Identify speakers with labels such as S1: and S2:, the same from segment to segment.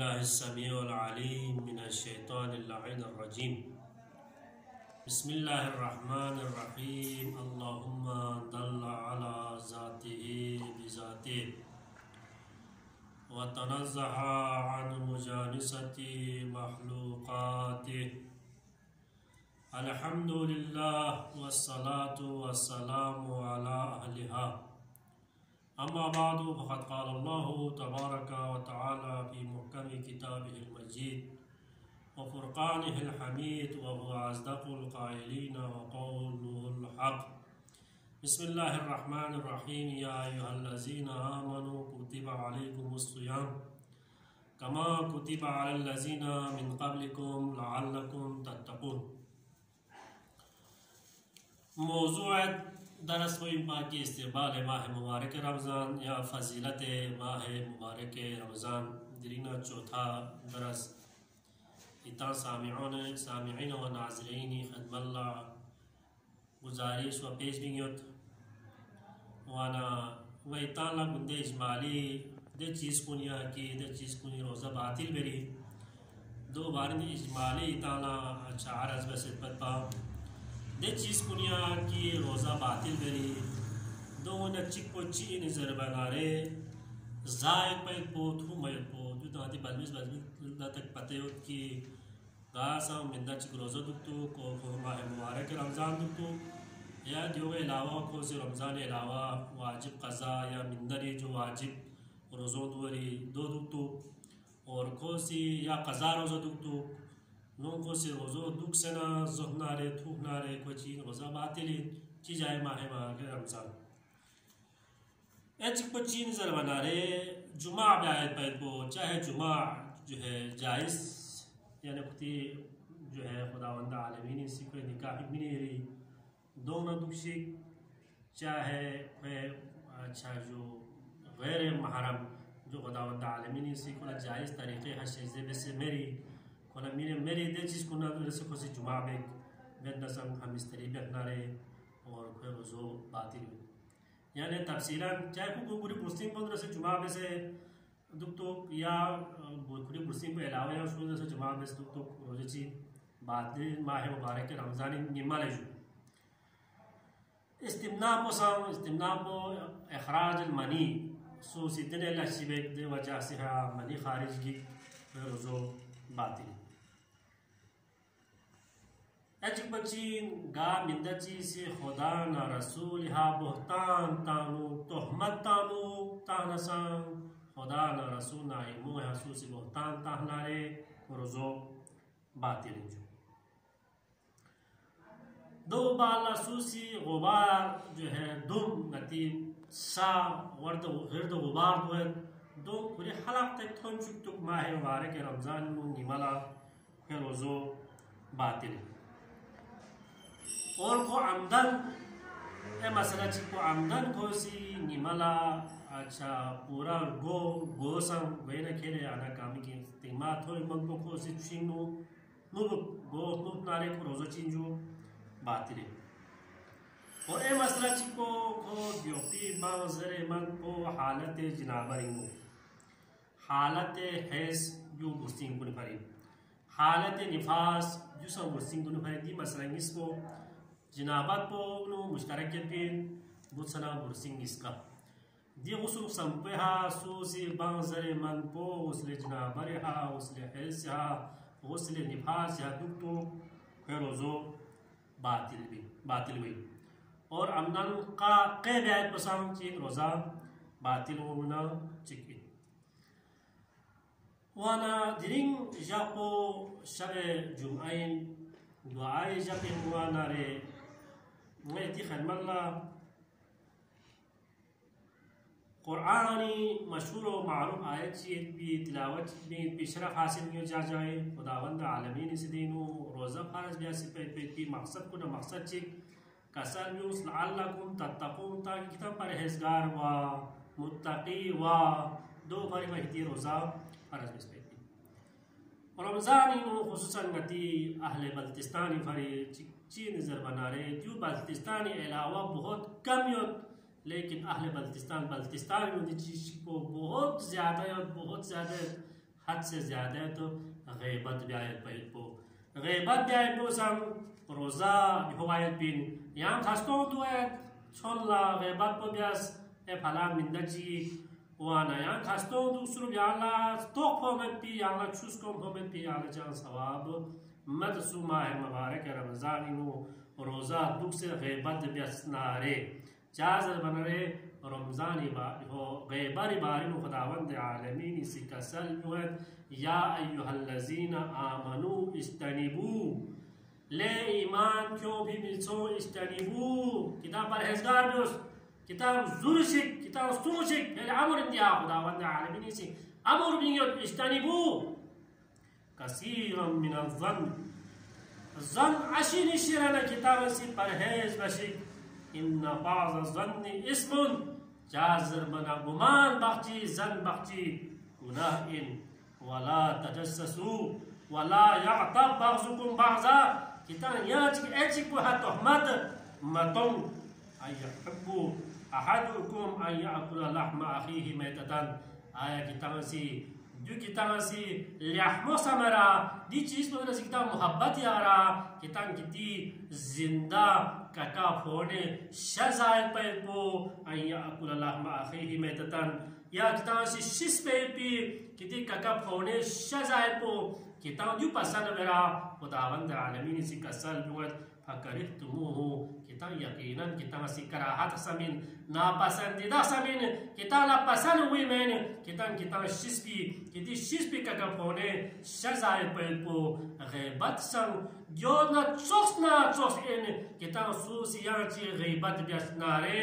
S1: बिस्मिल्लाहिस्समीउल-अलीम मिनश-शैतानिर-रजीम। बिस्मिल्लाहिर्रहमानिर्रहीम। अल्लाहुम्मा दल्ला अला ज़ातिही बिज़ातिही व तनज़्ज़हा अन मुजानिसति मख़लूक़ातिही। अल्हम्दुलिल्लाह वस्सलातु वस्सलामु अला अहलिहा। अम्मा बादु फ़क़द क़ाल अल्लाहु तबारक व तआला फ़ी मुहकमि किताबिहिल मजीद व फ़ुरक़ानिहिल हमीद व हुवा अस्दक़ुल क़ाइलीन व क़ौलुहुल हक़। बिस्मिल्लाहिर्रहमानिर्रहीम। या अय्युहल्लज़ीना आमनू कुतिबा अलैकुमुस्सियाम कमा कुतिबा अलल्लज़ीना मिन क़ब्लिकुम लअल्लकुम तत्तक़ून। मौज़ूअ दरस व की इस्तक़बाल माह मुबारक रमज़ान या फ़ज़ीलत माह मुबारक रमज़ान दरीना चौथा दरस इता सामिईन व नाज़रीन खदमल्ला गुजारिश व पेश बिंगत वाना व इताला गुंदे इजमाली दे चीज़ कुनिया की दे चीज़ कुनी रोज़ा बातिल बेरी दो बारिन इजमाली इताला अच्छा अरज़ बसित पा दे चीज़ कुनिया की रोज़ा बातिल बेरी दो न चिक पोची निज़र बनारे ज़ाय पे पोथु मय पो जो दादी बलमिस तक पते हो कि गासा मिंदा चिक रोज़ा दुक्तु को माह मुबारक रमज़ान दुक्तु या जो अलावा को से रमज़ान अलावा वाजिब क़ज़ा या मिंदरी जो वाजिब रोज़ों दुरी दो दुक्तु और को सी या क़ज़ा रोज़ा दुक्तु लोगों से रोज़ो दुख से ना ज़ुहनारे थूकनारे कोई चीज़ रोज़ा बातिली चीज़ आए माह रमज़ान एच को चीज़ नज़र बनारे जुमा ब्याह पर को चाहे जुमा जो है जायज़ यानी खुदी जो है खुदावंद आलमीन इसी को निकाह भी नहीं रही दोनों दुखी चाहे अच्छा जो गैर महरम जो खुदावंद आलमीन इसी को जायज़ तरीक़े हर शेज़े से मेरी कोना मेरे दे चीज़ को ना रसे को से जुमा में नसम हम इस तरीके अपनारे और कोई रोज़ो बातिल यानी तफसीलन चाहे को पूरी पुस्तिंग बंद रसे जुमा में से दुख तो या पूरी पुस्तिंग को अलावा या उसको रसे जुमा में से दुख तो रोज़े ची बातिल माह मुबारक रमज़ान निम्माले जो इस्तिमना को इखराज मनी सो सिद्दने लशिबेक दे वजह से हा मनी खारिज की रोज़ो बातिल अजिब बच्चीन गा मिंदची से खुदा न रसूल हा बुहतान तानु तोहमत तानु तानसान खुदा न रसूल ना इल्मु हसू से बुहतान ताहनारे रोज़ो बातिल जो दो बाला सूसी गुबार जो है दुम नती सा वर्द गिर्द गुबार दो है दो पूरे हलाक तक थोन चुक माह मुबारक रमज़ान निमला फिर रोज़ो बातिल और को आमदन ए मसला ची को आमदन को सी निमला अच्छा पूरा गो सम वेना खेले आना काम की तिमा थोड़ी मन को सी चिंगो नु गो नु नारे को रोज़ो चिंजो बातिल और ए मसला ची को योपी बाज़रे मन को हालत जनाबरिंगो हालत हैस जो बुस्तिंग को निफारी हालत निफास जो सब बुस्तिंग को निफारी दी मसला इसको जनाबत को नो मुश्तरक के पे बुसना बुस्तिंग इसका दी गुस्ल संपहा सो से बाज़रे मन को उसले जनाबर हा उसले हैस हा उसले निफास या दुख तो फिर रोज़ो बातिल हुई और आमदन का कै ब्याज पसंद चीज रोज़ा बातिल होना चिकी वाना दिरिंग जापो शबे जुमाइन दुआई जापे वाना रे मैं ती खदमल्ला कुरानी मशहूर व मारूफ आयत चीज भी तिलावत में पेशरफ हासिल हो जाए खुदावंद आलमीन इस दिनों रोज़ा फ़र्ज़ ब्याह से पे मकसद को ना मकसद चीज कसर में उस लअल्लकुम तत्तक़ून ताकि किताब परहेज़गार व मुत्तक़ी व दो फरी वही रोज़ा फ़र्ज़ में पे रमज़ान इनो खुसूसन गति अहले बल्तिस्तानी फरी ची नज़र बना रहे जो बल्तिस्तानी अलावा बहुत कम लेकिन अहले बल्तिस्तान में चीज़ को बहुत ज़्यादा حد से ज़्यादा है तो गैबत ब्यायत पैद पो गैबत ब्यायत पो सम रोज़ा हवायत बिन यहाँ खास्तों तो है छोला गैबत पो ब्यास ए फला मिंदची वाना यहाँ खास्तों दूसरों ब्याला तो फॉर्मेट पी यहाँ चूस को फॉर्मेट पी यहाँ जान सवाब मत सुमा है मुबारक रमज़ान इनो रोज़ा दुख से गैबत ब्यास नारे जाज़र बन रहे रमज़ान हो गैबारी बारिन खुदावंद आलमीन इसी का सल या अय्युहल्लज़ीना आमनू इस्तनिबू ले ईमान क्यों भी मिलसो इस्तनिबू किताब परहेज़गार भी उस किताब ज़ुरशिक किताब सुशिक पहले अमर इंदिया खुदावंद आलमीन इसी अमर बियो इस्तनिबू कसीरम मिनल ज़न अशी निशिराना किताब इसी परहेज़ बशिक इन्ना बाज़ ज़न्नि इस्मुन जाज़र बना गुमान बख्ची जन बख्ची गुनाह इन वला तजस्ससु वला यअतब बअज़ुकुम बअज़ा किताब याच की ऐसी को है तोहमत मतों अयहब्बु अहदुकुम अन यअकुल लहमा अखीहि मैततन आया किताब सी जो किताब सी लहमो समरा दी चीज़ पर नसी किताब मोहब्बत यारा किताब किती जिंदा कका फोड़े शज़ायत पे को अय्या अकुल लहमा अखीहि मैततन या किताब सी शिश पे भी किती कका फोड़े शज़ायत को किताब जो पसंद मेरा खुदावंद आलमीन इसी कसल जुगत फकरिहतुमुहु किताब यकीनन किताब सी कराहत समीन नापसंदीदा समीन किताब ला पसंद हुई मैंने किताब शिश भी किती शिश भी कका फोड़े शज़ायत पे को गैबत संग जो ना चोस इन किताब सूसियां ची गैबत ब्यासनारे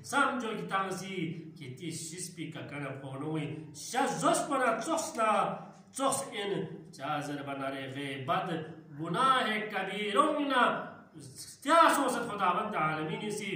S1: समझो किताब सी किती शिस्पी का कना फोनोई शज़ोस पना चोस इन जाज़र बनारे गैबत गुनाह कबीरों त्यासों से खुदावंद आलमीन सी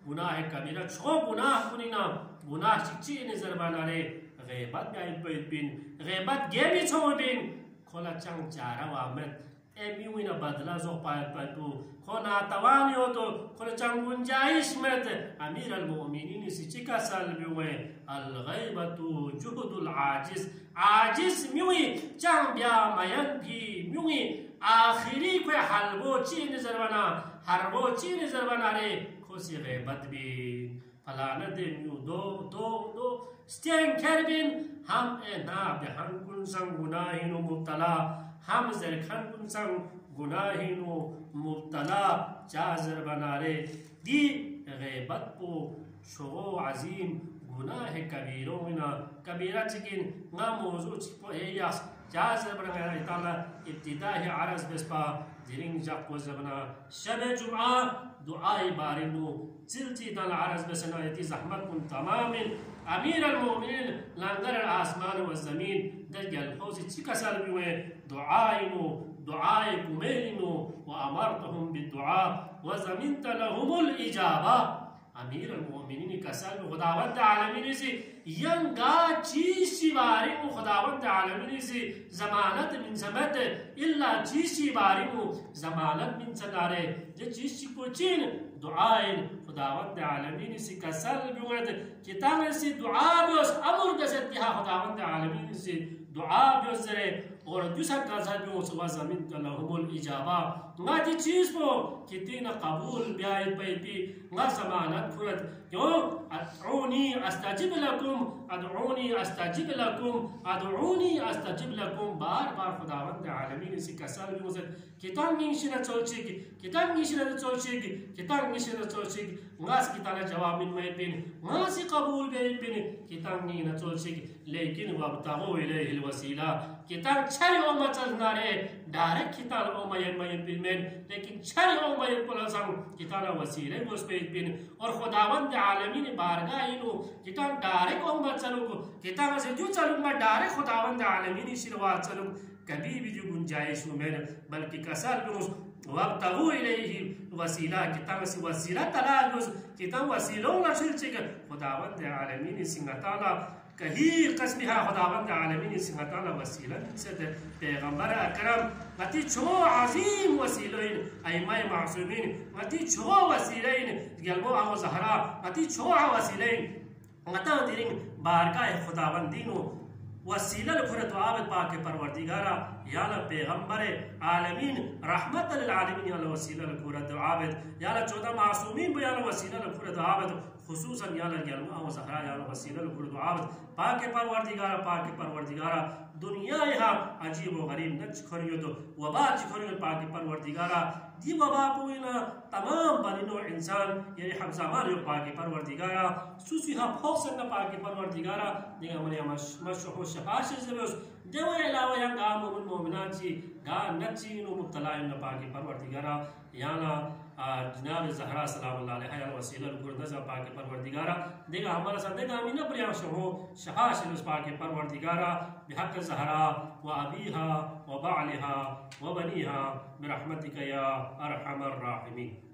S1: गुनाह कबीरा छो गुनाह कुनिना गुनाह चिची इन ज़रबानारे गैबत बिन गैबत गेमी छो बिन खोला चंग चारा वामत एमिउना बदला जो पायतु खोना तवानियो तो खोना चंगुंजाइश में अमीर अल-मोमिनीन सिचिका साल में अल-गैबतु जुहदुल आजिज म्युई चंबिया मयन भी म्युई आखिरी पे हलबो चीन ज़रबना रे खोसी गैबत भी फलाना दे म्यू दो स्टेन कैरबिन हम ए ना बेहन कुन संग गुनाहिनो मुब्तला हम ज़रखन कुन संग गुनाहिनो मुब्तला जाज़र बनारे दी गैबत को शो अजीम गुनाह कबीरों ना कबीरा चिकिन ना मौजूद चिपो है यास जाज़र बनारे ताला इब्तिदाई अरज़ बेस्पा दिरिंग जाको ज़बना शबे जुमा दुआई बारिनो चिल्ची ताला अरज़ बेसना यती ज़हमत कुन तमामिन अमीर अल-मोमिनीन लंगर आसमान व ज़मीन दजल फौजी चिकसल बिवे दुआई कुमेलिनो व अमरतहुम बिदुआ व ज़मीनत लहुमुल इजाबा अमीर अल-मोमिनीन कसल खुदावंद आलमीन से यंगा चीज़ बारी को खुदावंद आलमीन से ज़मानत मिन समत इल्ला चीज़ बारी को ज़मानत मिन सनारे जे चीज़ को चीन दुआइन खुदावंद आलमीन से कसल बिवत किताब से दुआ बिस अमर बसतिहा खुदावंद आलमीन से दुआ बिसरे और दूसरा काज़ा भी उस ज़मीन तलहुमुल इजाबा माजी चीज़ को कितना कबूल ब्याय पैती ना ज़मानत खुरत क्यों अदऊनी अस्ताजिब लकुम बार खुदावंद आलमीन से कसल भी उस किताब निशिना चोचिक नास किताब जवाब में पिन नासी कबूल बेपिन किताब नी न चोचिक लेकिन वब्तगू इलैहिल वसीला किताब छल ओ मचल नारे डायरेक्ट किताब ओ मयन पिन लेकिन छल ओ मयन पुलसम किताब वसीले उस पे पिन और खुदावंद आलमीन बारगाह इनो किताब डायरेक्ट ओ मचल को किताब से जो चलूं मैं डायरेक्ट खुदावंद आलमीन शिरवा चलूं कभी भी जो गुंजाइश में बल्कि कसल उस वब्तगू इलैहि वसीला किताब से वसीला तलाश किताब वसीलों ना छिलचिक खुदावंद आलमीन सिंगताला कहीं कसमिहा खुदावंद आलमीन सिंगताला वसीला से पैगंबर अकरम मती छो अजीम वसीलें अइमाए मासूमीन मती छो वसीलें गलबो आगो ज़हरा मती छो वसीलें मता दिरिंग बारगाह खुदावंदीनो वसीला लखुर दुआबत पाक परवरदिगारा याला पैगंबर आलमीन रहमत लिल आलमीन याला वसीला लखुर दुआबत याला 14 मासूमीन याला वसीला लखुर दुआबत खुसूसन याला यलमा व ज़हरा याला वसीला लखुर दुआबत पाक परवरदिगारा दुनिया यहाँ अजीब व गरीब नच खरियो तो वबा च खरियो पाक परवरदिगारा दी वबा पुइना तमाम बनिनो इंसान यानी हम ज़मान यो पाक परवरदिगारा सुसी हा फोक्स न पाक परवरदिगारा दिगा मने मशहूर शफाश ज़बस देवा अलावा या गाम मोमिनात जी गा नची नो मुब्तला इन पाक परवरदिगारा याना जनाब ज़हरा सलामुल्लाह अलैहा या वसीला गुरदज़ा पाक परवरदिगारा देगा हमारा साथ देगा अमीना प्रिया शहो शफाश उस पाक परवरदिगारा बिहक़ ज़हरा व अबीहा व बालिहा व बनीहा बिरहमतिका या अरहमर राहिमीन।